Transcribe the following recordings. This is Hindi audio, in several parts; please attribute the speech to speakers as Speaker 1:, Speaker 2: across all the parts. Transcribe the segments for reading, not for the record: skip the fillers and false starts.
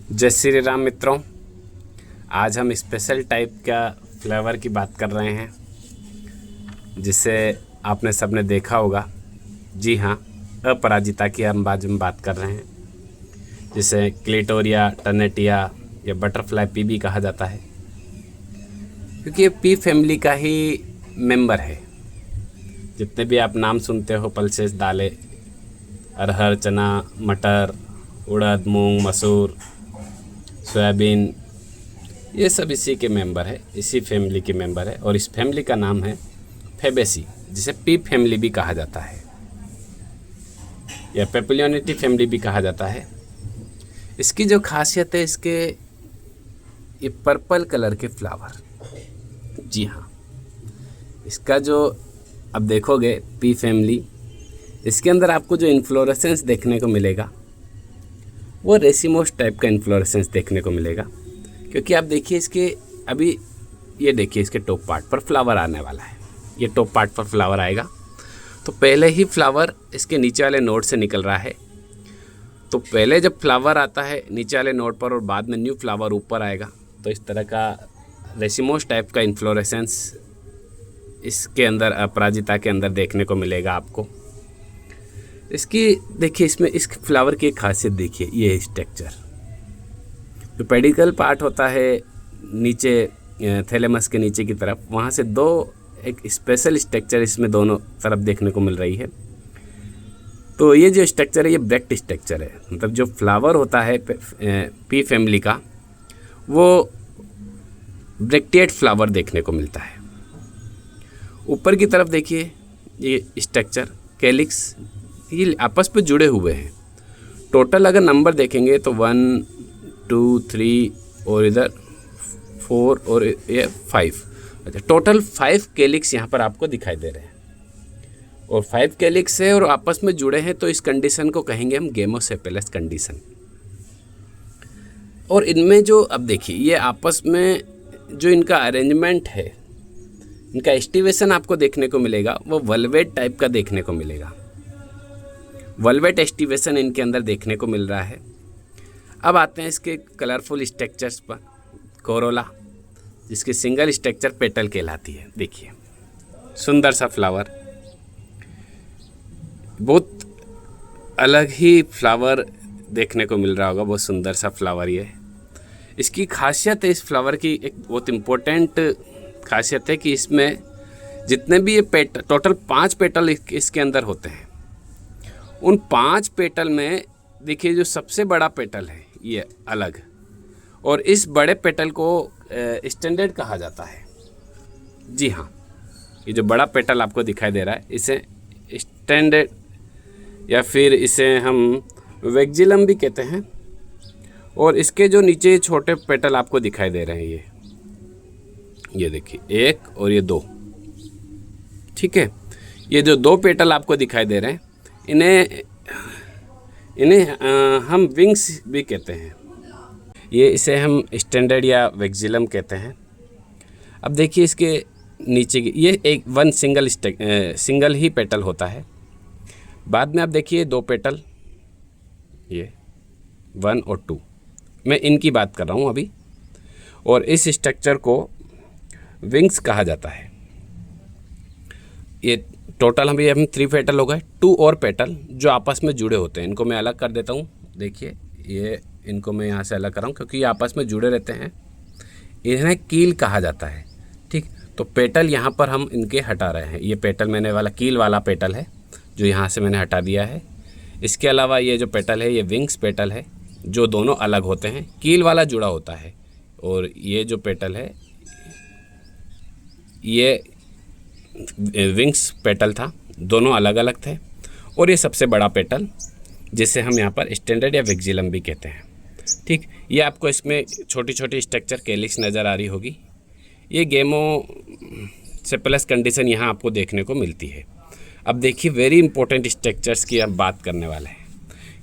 Speaker 1: जय श्री राम मित्रों। आज हम स्पेशल टाइप का फ्लेवर की बात कर रहे हैं जिसे आपने सबने देखा होगा। जी हाँ, अपराजिता की हम बाजू में बात कर रहे हैं, जिसे क्लिटोरिया टर्नेटिया या बटरफ्लाई पी भी कहा जाता है, क्योंकि ये पी फैमिली का ही मेंबर है। जितने भी आप नाम सुनते हो, पल्सेस दालें, अरहर, चना, मटर, उड़द, मूंग, मसूर, सोयाबीन, ये सब इसी के मेंबर है, इसी फैमिली के मेंबर है। और इस फैमिली का नाम है फैबेसी, जिसे पी फैमिली भी कहा जाता है या पेपिलियोनिटी फैमिली भी कहा जाता है। इसकी जो खासियत है, इसके ये पर्पल कलर के फ्लावर। जी हाँ, इसका जो अब देखोगे पी फैमिली, इसके अंदर आपको जो इन्फ्लोरेसेंस देखने को मिलेगा वो रेसिमोस टाइप का इन्फ्लोरेसेंस देखने को मिलेगा। क्योंकि आप देखिए इसके अभी ये देखिए इसके टॉप पार्ट पर फ्लावर आने वाला है। ये टॉप पार्ट पर फ्लावर आएगा तो पहले ही फ्लावर इसके नीचे वाले नोड से निकल रहा है। तो पहले जब फ्लावर आता है नीचे वाले नोड पर और बाद में न्यू फ्लावर ऊपर आएगा, तो इस तरह का रेसिमोस टाइप का इन्फ्लोरेसेंस इसके अंदर, अपराजिता के अंदर देखने को मिलेगा आपको। इसकी देखिए, इसमें इस फ्लावर की एक खासियत देखिए, ये स्ट्रक्चर जो पेडिकल पार्ट होता है नीचे थैलेमस के नीचे की तरफ, वहाँ से दो एक स्पेशल स्ट्रक्चर इसमें दोनों तरफ देखने को मिल रही है। तो ये जो स्ट्रक्चर है ये ब्रेक्ट स्ट्रक्चर है, मतलब जो फ्लावर होता है पी फैमिली का वो ब्रेक्टिएट फ्लावर देखने को मिलता है। ऊपर की तरफ देखिए ये स्ट्रक्चर कैलिक्स, ये आपस में जुड़े हुए हैं। टोटल अगर नंबर देखेंगे तो 1 2 3 और इधर 4 और ये 5, अच्छा टोटल 5 कैलिक्स यहाँ पर आपको दिखाई दे रहे हैं। और 5 कैलिक्स है और आपस में जुड़े हैं, तो इस कंडीशन को कहेंगे हम गेमोसेपेलस कंडीशन। और इनमें जो अब देखिए ये आपस में जो इनका अरेंजमेंट है, इनका एस्टिवेशन आपको देखने को मिलेगा वो वल्वेट टाइप का देखने को मिलेगा। वल्वेट एस्टिवेशन इनके अंदर देखने को मिल रहा है। अब आते हैं इसके कलरफुल स्ट्रक्चर्स पर। कोरोला, जिसकी सिंगल स्ट्रक्चर पेटल कहलाती है। देखिए सुंदर सा फ्लावर, बहुत अलग ही फ्लावर देखने को मिल रहा होगा, बहुत सुंदर सा फ्लावर ये। इसकी खासियत है, इस फ्लावर की एक बहुत इम्पोर्टेंट खासियत है कि इसमें जितने भी ये टोटल 5 पेटल इसके अंदर होते हैं, उन 5 पेटल में देखिए जो सबसे बड़ा पेटल है ये अलग, और इस बड़े पेटल को स्टैंडर्ड कहा जाता है। जी हाँ, ये जो बड़ा पेटल आपको दिखाई दे रहा है इसे स्टैंडर्ड या फिर इसे हम वेक्जिलम भी कहते हैं। और इसके जो नीचे छोटे पेटल आपको दिखाई दे रहे हैं, ये देखिए 1 और ये 2, ठीक है। ये जो 2 पेटल आपको दिखाई दे रहे हैं, इन्हें हम विंग्स भी कहते हैं। ये इसे हम स्टैंडर्ड या वेक्जिलम कहते हैं। अब देखिए इसके नीचे की ये एक सिंगल ही पेटल होता है। बाद में आप देखिए 2 पेटल, ये 1 और 2, मैं इनकी बात कर रहा हूँ अभी। और इस स्ट्रक्चर को विंग्स कहा जाता है। ये टोटल हम 3 पेटल हो गए। 2 और पेटल जो आपस में जुड़े होते हैं, इनको मैं अलग कर देता हूँ। देखिए ये इनको मैं यहाँ से अलग कर रहा हूँ क्योंकि ये आपस में जुड़े रहते हैं। इन्हें कील कहा जाता है, ठीक। तो पेटल यहाँ पर हम इनके हटा रहे हैं। ये पेटल मैंने वाला कील वाला पेटल है जो यहाँ से मैंने हटा दिया है। इसके अलावा ये जो पेटल है ये विंग्स पेटल है, जो दोनों अलग होते हैं। कील वाला जुड़ा होता है, और ये जो पेटल है ये विंग्स पेटल था, दोनों अलग अलग थे। और ये सबसे बड़ा पेटल जिसे हम यहाँ पर स्टैंडर्ड या वेक्जिलम भी कहते हैं, ठीक। ये आपको इसमें छोटी छोटी स्ट्रक्चर कैलिक्स नज़र आ रही होगी। ये गेमोसेपेलस कंडीशन यहाँ आपको देखने को मिलती है। अब देखिए वेरी इंपॉर्टेंट स्ट्रक्चर्स की हम बात करने वाले हैं,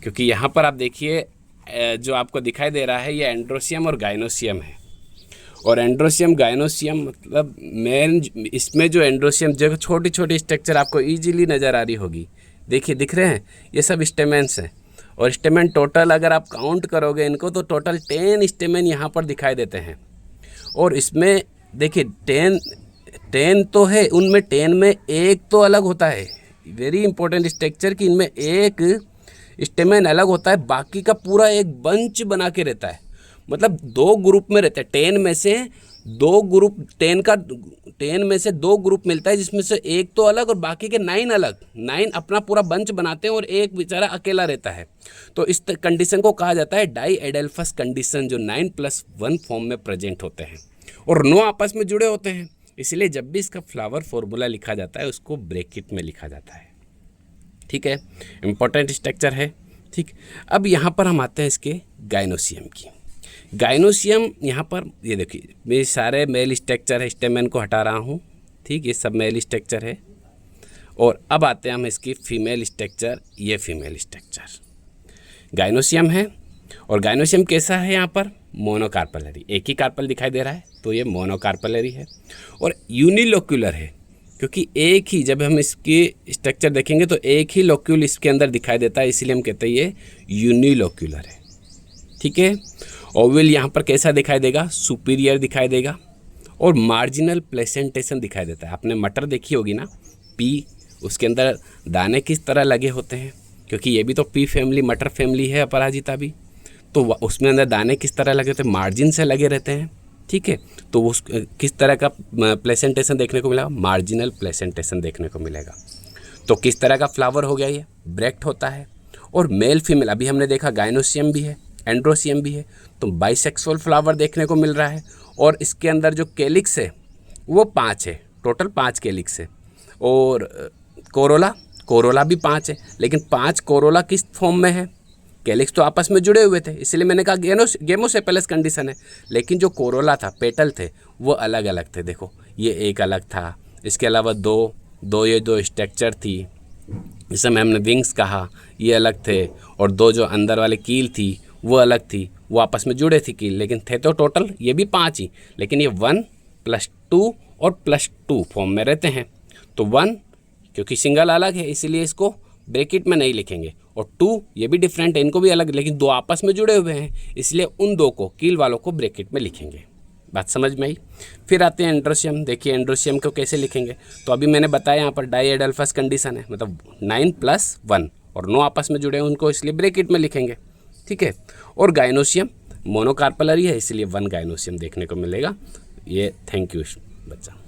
Speaker 1: क्योंकि यहाँ पर आप देखिए जो आपको दिखाई दे रहा है ये एंड्रोसियम और गाइनोसियम है। और एंड्रोसियम गाइनोसियम मतलब मेन, इसमें जो एंड्रोसियम जो छोटी छोटी स्ट्रक्चर आपको ईजिली नज़र आ रही होगी, देखिए दिख रहे हैं, ये सब स्टेमेंस हैं। और स्टेमेन टोटल अगर आप काउंट करोगे इनको तो टोटल 10 स्टेमेन यहाँ पर दिखाई देते हैं। और इसमें देखिए 10 तो है, उनमें 10 में एक तो अलग होता है, वेरी इंपॉर्टेंट स्ट्रक्चर कि इनमें एक स्टेमेन अलग होता है, बाकी का पूरा एक बंच बना के रहता है। मतलब 2 ग्रुप में रहता है, 10 में से 2 ग्रुप, 10 में से 2 ग्रुप मिलता है, जिसमें से एक तो अलग और बाकी के 9 अलग, 9 अपना पूरा बंच बनाते हैं और एक बेचारा अकेला रहता है। तो इस कंडीशन को कहा जाता है डाई एडेल्फस कंडीशन, जो 9+1 फॉर्म में प्रेजेंट होते हैं और 9 आपस में जुड़े होते हैं। इसलिए जब भी इसका फ्लावर फॉर्मूला लिखा जाता है उसको ब्रैकेट में लिखा जाता है। ठीक है, इंपॉर्टेंट स्ट्रक्चर है। ठीक, अब यहाँ पर हम आते हैं इसके गाइनोसियम की। गाइनोसियम यहाँ पर ये देखिए, मेरे सारे मेल स्ट्रक्चर है, स्टेमेन को हटा रहा हूँ। ठीक, ये सब मेल स्ट्रक्चर है। और अब आते हैं हम इसकी फीमेल स्ट्रक्चर, ये फीमेल स्ट्रक्चर गाइनोसियम है। और गाइनोसियम कैसा है, यहाँ पर मोनोकार्पलरी, एक ही कार्पल दिखाई दे रहा है तो ये मोनोकार्पलरी है। और यूनिलोक्यूलर है, क्योंकि एक ही, जब हम इसकी स्ट्रक्चर देखेंगे तो एक ही लोक्यूल इसके अंदर दिखाई देता है, इसीलिए हम कहते हैं ये यूनिलोक्यूलर है। ठीक है, ओवल यहाँ पर कैसा दिखाई देगा, सुपीरियर दिखाई देगा। और मार्जिनल प्लेसेंटेशन दिखाई देता है। आपने मटर देखी होगी ना, पी, उसके अंदर दाने किस तरह लगे होते हैं, क्योंकि ये भी तो पी फैमिली, मटर फैमिली है अपराजिता भी, तो उसमें अंदर दाने किस तरह लगे होते हैं, मार्जिन से लगे रहते हैं। ठीक है, तो उस किस तरह का प्लेसेंटेशन देखने को मिलेगा, मार्जिनल प्लेसेंटेशन देखने को मिलेगा। तो किस तरह का फ्लावर हो गया, ये ब्रैक्ट होता है। और मेल फीमेल अभी हमने देखा, गाइनोसियम भी है, एंड्रोसियम भी है, तो बाइसेक्सुअल फ्लावर देखने को मिल रहा है। और इसके अंदर जो कैलिक्स है वो 5 है, टोटल 5 कैलिक्स है। और कोरोला भी 5 है, लेकिन 5 कोरोला किस फॉर्म में है, कैलिक्स तो आपस में जुड़े हुए थे, इसलिए मैंने कहा गेमोसेपेलस कंडीशन है। लेकिन जो कोरोला था, पेटल थे, वो अलग अलग थे। देखो ये एक अलग था, इसके अलावा ये दो स्ट्रक्चर थी, जिसे हमने विंग्स कहा, ये अलग थे। और 2 जो अंदर वाले कील थी वो अलग थी, वो आपस में जुड़े थी कील, लेकिन थे तो टोटल ये भी 5 ही, लेकिन ये 1+2 और +2 फॉर्म में रहते हैं। तो 1 क्योंकि सिंगल अलग है इसीलिए इसको ब्रैकेट में नहीं लिखेंगे, और 2 ये भी डिफरेंट है, इनको भी अलग, लेकिन 2 आपस में जुड़े हुए हैं, इसलिए उन 2 को, कील वालों को ब्रैकेट में लिखेंगे। बात समझ में आई। फिर आते हैं एंड्रोसियम। देखिए एंड्रोसियम को कैसे लिखेंगे, तो अभी मैंने बताया यहाँ पर डाई एडेल्फस कंडीशन है, मतलब 9+1 और 9 आपस में जुड़े हैं, उनको इसलिए ब्रैकेट में लिखेंगे। ठीक है, और गाइनोसियम मोनोकार्पलरी है, इसलिए 1 गाइनोसियम देखने को मिलेगा। ये थैंक यू बच्चा।